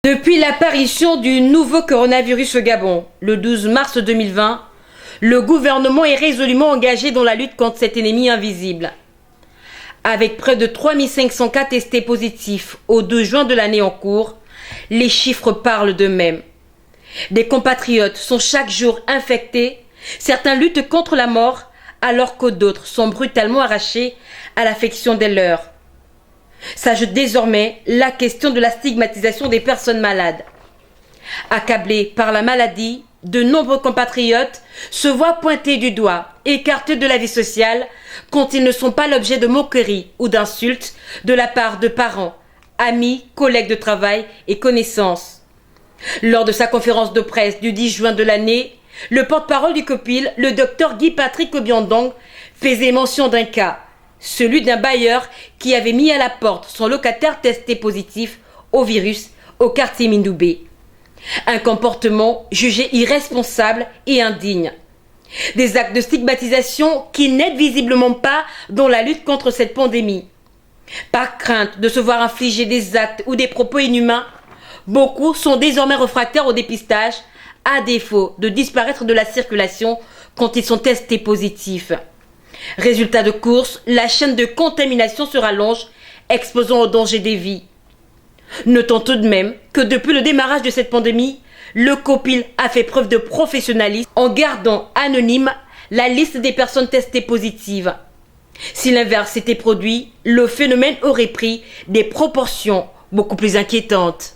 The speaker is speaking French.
Depuis l'apparition du nouveau coronavirus au Gabon, le 12 mars 2020, le gouvernement est résolument engagé dans la lutte contre cet ennemi invisible. Avec près de 3500 cas testés positifs au 2 juin de l'année en cours, les chiffres parlent d'eux-mêmes. Des compatriotes sont chaque jour infectés, certains luttent contre la mort, alors que d'autres sont brutalement arrachés à l'affection des leurs. S'ajoute désormais la question de la stigmatisation des personnes malades. Accablés par la maladie, de nombreux compatriotes se voient pointés du doigt, écartés de la vie sociale, quand ils ne sont pas l'objet de moqueries ou d'insultes de la part de parents, amis, collègues de travail et connaissances. Lors de sa conférence de presse du 10 juin de l'année, le porte-parole du COPIL, le docteur Guy-Patrick Obiandong, faisait mention d'un cas, celui d'un bailleur qui avait mis à la porte son locataire testé positif au virus au quartier Mindoubé. Un comportement jugé irresponsable et indigne. Des actes de stigmatisation qui n'aident visiblement pas dans la lutte contre cette pandémie. Par crainte de se voir infliger des actes ou des propos inhumains, beaucoup sont désormais réfractaires au dépistage, à défaut de disparaître de la circulation quand ils sont testés positifs. Résultat de course, la chaîne de contamination se rallonge, exposant au danger des vies. Notons tout de même que depuis le démarrage de cette pandémie, le COPIL a fait preuve de professionnalisme en gardant anonyme la liste des personnes testées positives. Si l'inverse s'était produit, le phénomène aurait pris des proportions beaucoup plus inquiétantes.